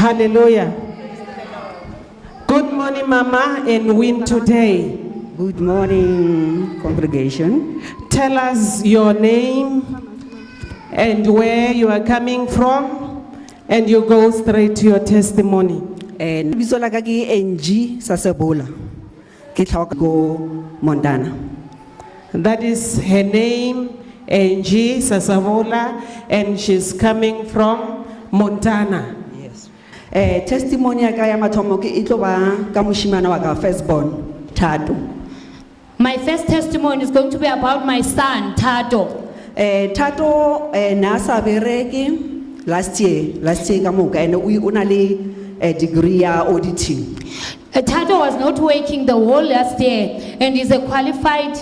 Hallelujah. Good morning, Mama, and win today. Good morning, congregation. Tell us your name and where you are coming from, and you go straight to your testimony. And biso la ka ke NG Sasebola. Ke tlhoka go Montana. That is her name, NG Sasavola, and she's coming from Montana. Yes. Testimony ya ka ya mathomo ke itlo ba ka moshimana wa ka firstborn Thato. My first testimony is going to be about my son, Thato. Thato na sa bereke last year ka moka and una le a degree ya auditing. Thato was not working the whole last year and is a qualified,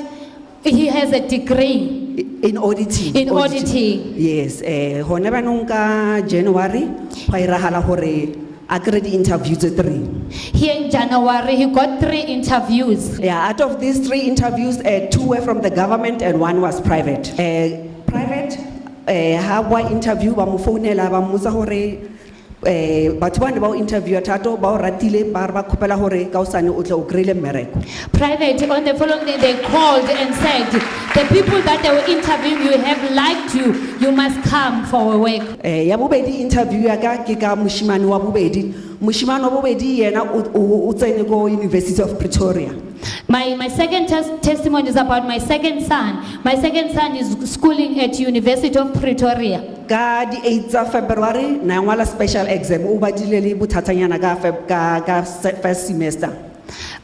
he has a degree In auditing. in auditing. Yes, hone ba nonka January pa irahala hore a grade interviews 3. Here in January, he got 3 interviews. Yeah, out of these 3 interviews, 2 were from the government and 1 was private. Private, hawa interview ba mo phonela ba mmusa hore batho ba ne ba interview Thato ba o ratile ba re ba khopela hore ka osane o tle o krile mmereko. Private, on the following day, they called and said, the people that they were interviewing you have liked you, you must come for a work. Ya bobedi interview ya ka ke ka moshimane wa bobedi. Moshimane wa bobedi yena o tsene go University of Pretoria. My second testimony is about my second son. My second son is schooling at University of Pretoria. Ka di 8th of February na ngwala special exam o badile le bothatanyana ka first semester.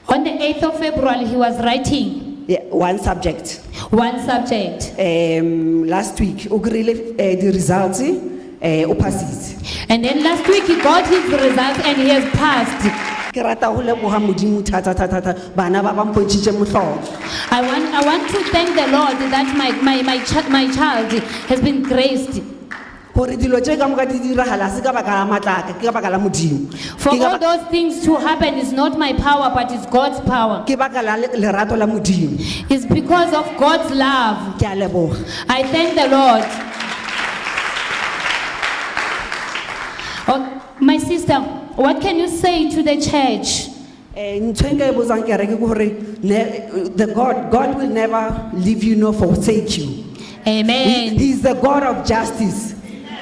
On the 8th of February, he was writing Yeah, one subject. one subject. Last week o grile the results o passed. And then last week, he got his results and he has passed. Ke rata ho leboha modimo thata bana ba ba mpontshitse mohlolo. I want to thank the Lord that my child has been graced. Hore dilo tse ka moka di dirahala se ka baka la matlaka ke ka baka la modimo. For all those things to happen is not my power, but it's God's power. Ke baka la lerato la modimo. It's because of God's love. Ke a leboha. I thank the Lord. Oh, my sister, what can you say to the church? Ntwenga ebozang ke re ke hore the God will never leave you nor forsake you. Amen. He's the God of justice.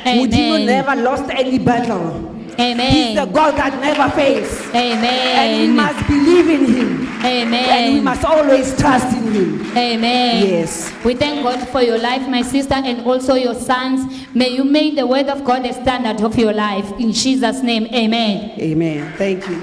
Modimo Amen. never lost any battle. He's the Amen. God that never fails. And we Amen. must believe in him. And we Amen. must always trust in him. Amen. Yes. We thank God for your life, my sister, and also your sons. May you make the word of God the standard of your life. In Jesus' name, amen. Amen. Thank you.